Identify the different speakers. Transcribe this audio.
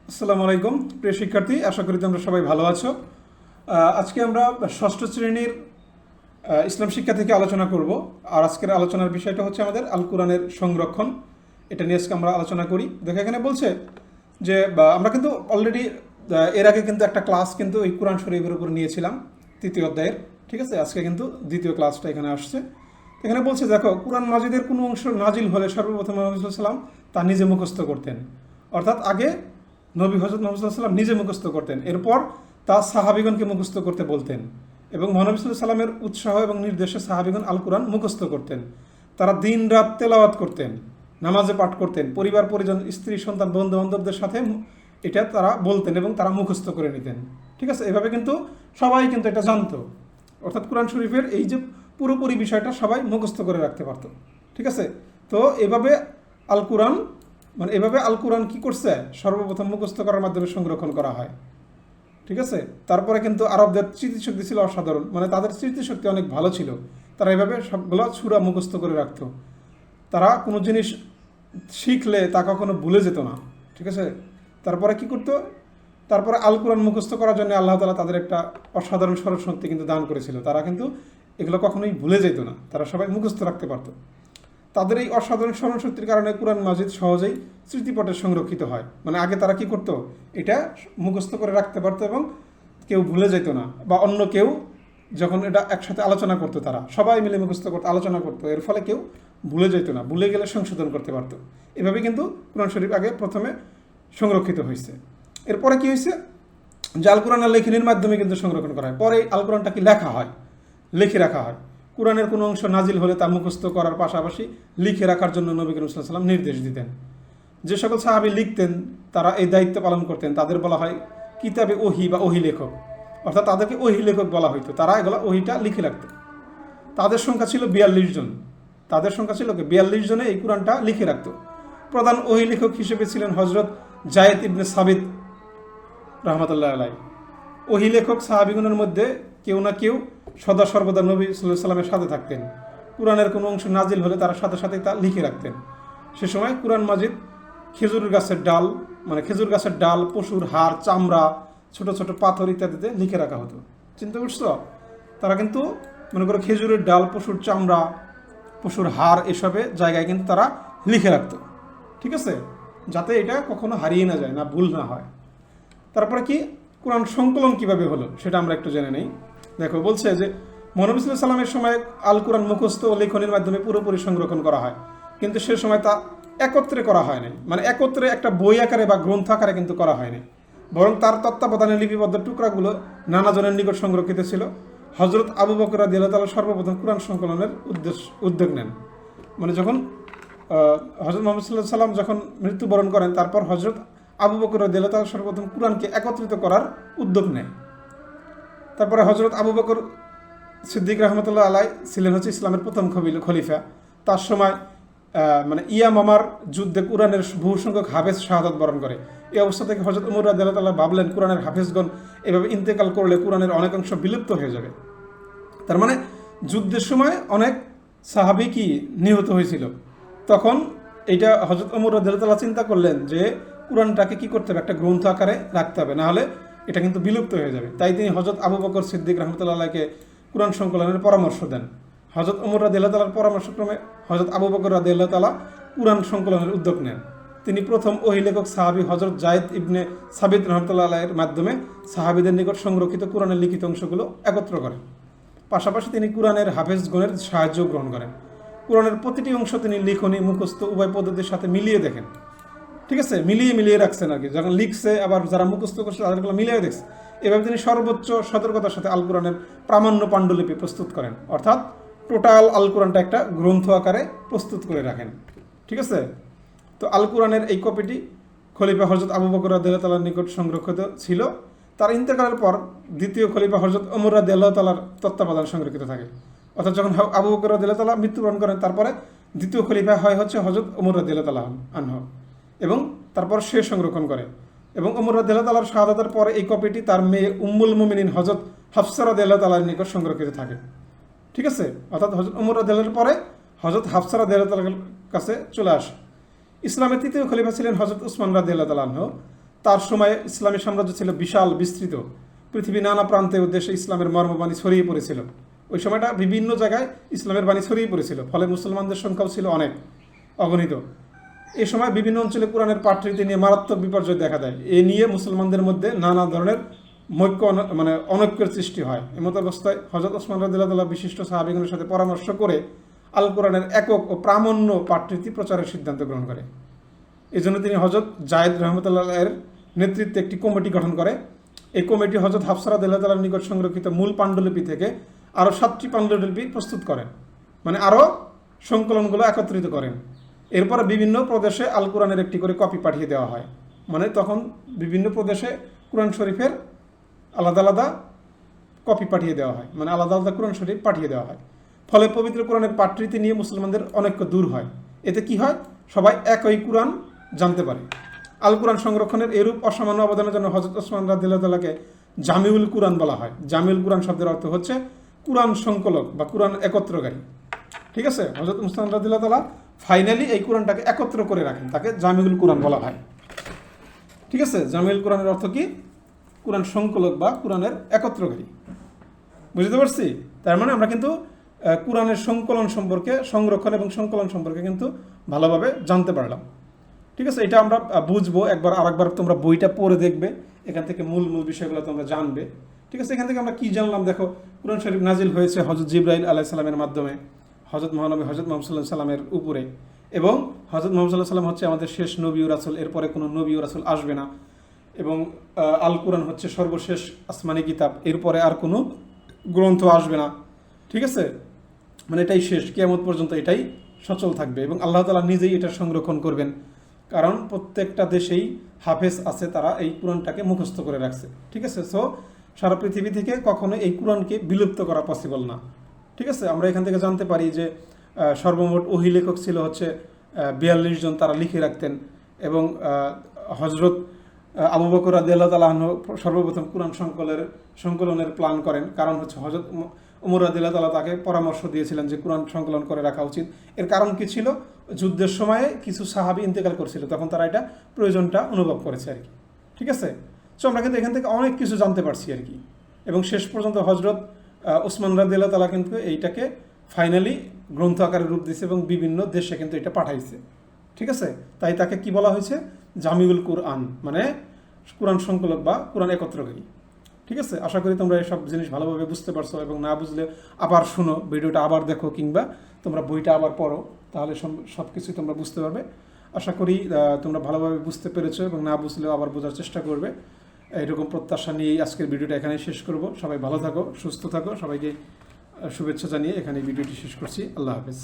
Speaker 1: আসসালামু আলাইকুম প্রিয় শিক্ষার্থী, আশা করি তোমরা সবাই ভালো আছো। আজকে আমরা ষষ্ঠ শ্রেণীর ইসলাম শিক্ষা থেকে আলোচনা করব। আর আজকের আলোচনার বিষয়টা হচ্ছে আমাদের আল কোরআনের সংরক্ষণ। এটা নিয়ে আজকে আমরা আলোচনা করি। দেখো এখানে বলছে যে আমরা কিন্তু অলরেডি এর আগে কিন্তু একটা ক্লাস কিন্তু এই কোরআন শরীফের উপর নিয়েছিলাম, তৃতীয় অধ্যায়ের। ঠিক আছে, আজকে কিন্তু দ্বিতীয় ক্লাসটা এখানে আসছে। এখানে বলছে দেখো, কোরআন মাজিদের কোনো অংশ নাজিল হলে সর্বপ্রথম মুহাম্মদ সাল্লাল্লাহু আলাইহি ওয়াসাল্লাম তা নিজে মুখস্থ করতেন। অর্থাৎ আগে নবী হযরত মুহাম্মদ সাল্লাল্লাহু আলাইহি ওয়াসাল্লাম নিজে মুখস্থ করতেন, এরপর তা সাহাবীগণকে মুখস্থ করতে বলতেন এবং মহানবী সাল্লাল্লাহু আলাইহি ওয়াসাল্লামের উৎসাহ এবং নির্দেশে সাহাবীগণ আল কোরআন মুখস্থ করতেন। তারা দিন রাত তেলাওয়াত করতেন, নামাজে পাঠ করতেন, পরিবার পরিজন, স্ত্রী সন্তান, বন্ধু বান্ধবদের সাথে এটা তারা বলতেন এবং তারা মুখস্থ করে নিতেন। ঠিক আছে, এভাবে কিন্তু সবাই কিন্তু এটা জানতো। অর্থাৎ কোরআন শরীফের এই যে পুরোপুরি বিষয়টা সবাই মুখস্থ করে রাখতে পারতো। ঠিক আছে, তো এভাবে আল কোরআন এভাবে আল কোরআন কি করছে, সর্বপ্রথম মুখস্থ করার মাধ্যমে সংরক্ষণ করা হয়। ঠিক আছে, তারপরে কিন্তু আরবদের স্মৃতিশক্তি ছিল অসাধারণ, তাদের স্মৃতিশক্তি অনেক ভালো ছিল। তারা এভাবে সবগুলো সূরা মুখস্থ করে রাখতো। তারা কোনো জিনিস শিখলে তা কখনো ভুলে যেত না। ঠিক আছে, তারপরে কি করতো, তারপরে আল কোরআন মুখস্থ করার জন্য আল্লাহ তাআলা তাদের একটা অসাধারণ স্মরণশক্তি কিন্তু দান করেছিল। তারা কিন্তু এগুলো কখনোই ভুলে যেত না, তারা সবাই মুখস্থ রাখতে পারতো। তাদের এই অসাধারণ স্মরণশক্তির কারণে কোরআন মাজিদ সহজেই স্মৃতিপটে সংরক্ষিত হয়। আগে তারা কি করতো, এটা মুখস্থ করে রাখতে পারতো এবং কেউ ভুলে যেত না, বা অন্য কেউ যখন এটা একসাথে আলোচনা করতো, তারা সবাই মিলে মুখস্থ করতো, আলোচনা করতো, এর ফলে কেউ ভুলে যেত না, ভুলে গেলে সংশোধন করতে পারতো। এভাবে কিন্তু কোরআন শরীফ আগে প্রথমে সংরক্ষিত হয়েছে। এরপরে কি হয়েছে, যে আল কোরআনের লেখনীর মাধ্যমে কিন্তু সংরক্ষণ করা হয়। পরে আল কোরআনটা কি লেখা হয়, লিখে রাখা হয়। কোরআনের কোনো অংশ নাজিল হলে তা মুখস্থ করার পাশাপাশি লিখে রাখার জন্য নবী করিম সাল্লাল্লাহু আলাইহি ওয়াসাল্লাম নির্দেশ দিতেন। যে সকল সাহাবী লিখতেন, তারা এই দায়িত্ব পালন করতেন, তাদের বলা হয় কিতাবে ওহী বা ওহী লেখক। অর্থাৎ তাদেরকে ওহী লেখক বলা হইতো। তারা এগুলো ওহীটা লিখে রাখতেন। তাদের সংখ্যা ছিল 42 জন। তাদের সংখ্যা ছিল 42 জনে এই কোরআনটা লিখে রাখতো। প্রধান ওহী লেখক হিসেবে ছিলেন হযরত যায়েদ ইবনে সাবিত রাহমাতুল্লাহ আলাইহি। ওহী লেখক সাহাবীগণের মধ্যে কেউ না কেউ সদা সর্বদা নবী সাল্লাল্লাহু আলাইহি ওয়াসাল্লামের সাথে থাকতেন। কোরআনের কোনো অংশ নাজিল হলে তারা সাথে সাথেই তা লিখে রাখতেন। সে সময় কোরআন মাজিদ খেজুর গাছের ডাল, পশুর হাড়, চামড়া, ছোট ছোট পাথর ইত্যাদিতে লিখে রাখা হতো। চিন্তা করছো, তারা কিন্তু মনে করো খেজুরের ডাল, পশুর চামড়া, পশুর হাড় এসবে জায়গায় কিন্তু তারা লিখে রাখতো। ঠিক আছে, যাতে এটা কখনো হারিয়ে না যায়, না ভুল না হয়। তারপরে কি, কোরআন সংকলন কিভাবে হলো সেটা আমরা একটু জেনে নেই। দেখো বলছে যে মহানবী সাল্লাল্লাহু আলাইহি ওয়াসাল্লামের সময় আল কোরআন মুখস্থ ও লেখনীর মাধ্যমে পুরোপুরি সংরক্ষণ করা হয়, কিন্তু সে সময় তা একত্রে করা হয় নাই। একত্রে একটা বই আকারে বা গ্রন্থ আকারে কিন্তু করা হয়নি, বরং তার তত্ত্বাবধানে লিপিবদ্ধ টুকরাগুলো নানা জনের নিকট সংরক্ষিত ছিল। হযরত আবু বকর রাদিয়াল্লাহু তাআলা সর্বপ্রথম কোরআন সংকলনের উদ্যোগ নেন। যখন হযরত মুহাম্মদ সাল্লাল্লাহু আলাইহি ওয়াসাল্লাম যখন মৃত্যুবরণ করেন, তারপর হযরত আবু বকর রাদিয়াল্লাহু তাআলা সর্বপ্রথম কোরআনকে একত্রিত করার উদ্যোগ নেয়। তারপরে হযরত আবু বকর সিদ্দিক রাহমাতুল্লাহ আলাইহি ছিলেন ইসলামের প্রথম খলিফা। তার সময় ইয়ামামার যুদ্ধে কোরআনের বহু সংখ্যক হাফেজ শাহাদাত বরণ করে। এই অবস্থা থেকে হযরত ওমর রাদিয়াল্লাহু তাআলা ভাবলেন, কোরআনের হাফেজগণ এভাবে ইন্তেকাল করলে কোরআনের অনেক অংশ বিলুপ্ত হয়ে যাবে। তার যুদ্ধের সময় অনেক সাহাবী কি নিহত হয়েছিল। তখন এইটা হযরত ওমর রাদিয়াল্লাহু তাআলা চিন্তা করলেন যে কোরআনটাকে কি করতে হবে, একটা গ্রন্থ আকারে রাখতে হবে, না হলে এটা কিন্তু বিলুপ্ত হয়ে যাবে। তাই তিনি হযরত আবু বকর সিদ্দিক রাহমাতুল্লাহ আলাইহিকে কোরআন সংকলনের পরামর্শ দেন। হযরত ওমর রাদিয়াল্লাহু তাআলার পরামর্শক্রমে হযরত আবু বকর রাদিয়াল্লাহু তাআলা কোরআন সংকলনের উদ্যোগ নেন। তিনি প্রথম ওহী লেখক সাহাবী হযরত যায়েদ ইবনে সাবিত রাহমাতুল্লাহ আলাইহির মাধ্যমে সাহাবীদের নিকট সংরক্ষিত কোরআনের লিখিত অংশগুলো একত্র করেন। পাশাপাশি তিনি কোরআনের হাফেজগণের সাহায্য গ্রহণ করেন। কোরআনের প্রতিটি অংশ তিনি লিখনি, মুখস্থ উভয় পদ্ধতির সাথে মিলিয়ে দেখেন। ঠিক আছে, মিলিয়ে রাখছেন আর কি। যখন লিখছে, আবার যারা মুখস্থ করছে তাদেরগুলো মিলিয়ে দেখছে। এভাবে তিনি সর্বোচ্চ সতর্কতার সাথে আল কোরআনের প্রামাণ্য পাণ্ডুলিপি প্রস্তুত করেন। অর্থাৎ টোটাল আল কোরআনটা একটা গ্রন্থ আকারে প্রস্তুত করে রাখেন। ঠিক আছে, তো আল কোরআনের এই কপিটি খলিফা হযরত আবু বকর রাদিয়াল্লাহু তাআলার নিকট সংরক্ষিত ছিল। তার ইন্তেকালের পর দ্বিতীয় খলিফা হযরত ওমর রাদিয়াল্লাহু তাআলার তত্ত্বাবধানে সংরক্ষিত থাকে। অর্থাৎ যখন আবু বকর রাদিয়াল্লাহু তাআলা মৃত্যুবরণ করেন, তারপরে দ্বিতীয় খলিফা হয় হযরত ওমর রাদিয়াল্লাহু তাআলা আনহু, এবং তারপর সে সংরক্ষণ করে। এবং ওমর রাদিয়াল্লাহু তাআলার শাহাদাতের পরে এই কপিটি তার মেয়ে উম্মুল মুমিনিন হযরত হাফসা রাদিয়াল্লাহু তাআলার নিকট সংরক্ষিত থাকে। ঠিক আছে, অর্থাৎ হযরত ওমর রাদিয়াল্লাহু পরে হযরত হাফসা রাদিয়াল্লাহু তাআলার কাছে চলে আসে। ইসলামের তৃতীয় খলিফা ছিলেন হযরত উসমান রাদিয়াল্লাহু তাআলা আনহু। তার সময়ে ইসলামী সাম্রাজ্য ছিল বিশাল বিস্তৃত, পৃথিবীর নানা প্রান্তে উদ্দেশ্যে ইসলামের মর্মবাণী ছড়িয়ে পড়েছিল। ওই সময়টা বিভিন্ন জায়গায় ইসলামের বাণী ছড়িয়ে পড়েছিল, ফলে মুসলমানদের সংখ্যাও ছিল অনেক, অগণিত। এই সময় বিভিন্ন অঞ্চলে কোরআনের পাঠরীতি নিয়ে মারাত্মক বিপর্যয় দেখা দেয়। এ নিয়ে মুসলমানদের মধ্যে নানা ধরনের অনৈক্যের সৃষ্টি হয়। এমত অবস্থায় হযরত ওসমান রাদিয়াল্লাহু তাআলা বিশিষ্ট সাহাবীগণের সাথে পরামর্শ করে আল কোরআনের একক ও প্রামাণ্য পাঠরীতি প্রচারের সিদ্ধান্ত গ্রহণ করে। এই জন্য তিনি হযরত জায়েদ রাহমাতুল্লাহ এর নেতৃত্বে একটি কমিটি গঠন করে। এই কমিটি হযরত হাফসা রাদিয়াল্লাহু তাআলার নিকট সংরক্ষিত মূল পাণ্ডুলিপি থেকে আরও 7টি পাণ্ডুলিপি প্রস্তুত করেন, মানে আরও সংকলনগুলো একত্রিত করেন। এরপরে বিভিন্ন প্রদেশে আল কোরআনের একটি করে কপি পাঠিয়ে দেওয়া হয়। মানে তখন বিভিন্ন প্রদেশে কোরআন শরীফের আলাদা আলাদা কপি পাঠিয়ে দেওয়া হয়, মানে আলাদা আলাদা কোরআন শরীফ পাঠিয়ে দেওয়া হয়। ফলে পবিত্র কোরআনের পাঠরীতি নিয়ে মুসলমানদের অনৈক্য দূর হয়। এতে কি হয়, সবাই একই কোরআন জানতে পারে। আল কোরআন সংরক্ষণের এরূপ অসামান্য অবদানের জন্য হযরত ওসমান রাদিয়াল্লাহু তাআলাকে জামিউল কুরআন বলা হয়। জামিউল কুরআন শব্দের অর্থ হচ্ছে কুরআন সংকলক বা কুরআন একত্রকারী। ঠিক আছে, হযরত ওসমান রাদিয়াল্লাহু তাআলা ফাইনালি এই কোরআনটাকে একত্র করে রাখেন, তাকে জামিউল কুরআন বলা হয়। ঠিক আছে, জামিউল কুরআনের অর্থ কি? কোরআন সংকলক বা কোরআনের একত্রকারী। বুঝতে পারছি? তার মানে আমরা কিন্তু কোরআনের সংকলন সম্পর্কে, সংরক্ষণ এবং সংকলন সম্পর্কে কিন্তু ভালোভাবে জানতে পারলাম। ঠিক আছে, এটা আমরা বুঝবো। আরেকবার তোমরা বইটা পড়ে দেখবে, এখান থেকে মূল বিষয়গুলো তোমরা জানবে। ঠিক আছে, এখান থেকে আমরা কি জানলাম দেখো। কোরআন শরীফ নাজিল হয়েছে হযরত জিবরাইল আলাইহিস সালামের মাধ্যমে হযরত মহানবী হযরত মুহাম্মদ সাল্লাল্লাহু আলাইহি সাল্লামের উপরে, এবং হযরত মুহাম্মদ সাল্লাল্লাহু আলাইহি সাল্লাম হচ্ছে আমাদের শেষ নবী ও রাসূল, এরপরে কোনো নবী ও রাসূল আসবে না। এবং আল কোরআন হচ্ছে সর্বশেষ আসমানি কিতাব, এরপরে আর কোনো গ্রন্থ আসবে না। ঠিক আছে, মানে এটাই শেষ, কিয়ামত পর্যন্ত এটাই সচল থাকবে। এবং আল্লাহ তাআলা নিজেই এটা সংরক্ষণ করবেন, কারণ প্রত্যেকটা দেশেই হাফেজ আছে, তারা এই কোরআনটাকে মুখস্থ করে রাখছে। ঠিক আছে, সো সারা পৃথিবী থেকে কখনো এই কোরআনকে বিলুপ্ত করা পসিবল না। ঠিক আছে, আমরা এখান থেকে জানতে পারি যে সর্বমোট ওহী লেখক ছিল হচ্ছে 42 জন, তারা লিখে রাখতেন। এবং হযরত আবু বকর রাদিয়াল্লাহু তাআলা আনহু সর্বপ্রথম কোরআন সংকলনের প্ল্যান করেন, কারণ হচ্ছে হযরত ওমর রাদিয়াল্লাহু তাআলা তাকে পরামর্শ দিয়েছিলেন যে কোরআন সংকলন করে রাখা উচিত। এর কারণ কি ছিল? যুদ্ধের সময়ে কিছু সাহাবী ইন্তেকাল করেছিল, তখন তারা এটা প্রয়োজনটা অনুভব করেছে আর কি। ঠিক আছে, সো আমরা কিন্তু এখান থেকে অনেক কিছু জানতে পারছি আর কি। এবং শেষ পর্যন্ত হযরত ওসমান রাদিয়াল্লাহু তাআলা কিন্তু এইটাকে ফাইনালি গ্রন্থ আকারে রূপ দিয়েছে এবং বিভিন্ন দেশে কিন্তু এটা পাঠাইছে। ঠিক আছে, তাই তাকে কি বলা হয়েছে? জামিউল কুরআন, মানে কোরআন সংকলক বা কোরআন একত্রকারী। ঠিক আছে, আশা করি তোমরা এইসব জিনিস ভালোভাবে বুঝতে পারছো, এবং না বুঝলে আবার শুনো, ভিডিওটা আবার দেখো, কিংবা তোমরা বইটা আবার পড়ো, তাহলে সব কিছুই তোমরা বুঝতে পারবে। আশা করি তোমরা ভালোভাবে বুঝতে পেরেছো, এবং না বুঝলেও আবার বোঝার চেষ্টা করবে। এইরকম প্রত্যাশা নিয়েই আজকের ভিডিওটা এখানেই শেষ করব। সবাই ভালো থাকো, সুস্থ থাকো, সবাইকে শুভেচ্ছা জানিয়ে এখানে ভিডিওটি শেষ করছি। আল্লাহ হাফেজ।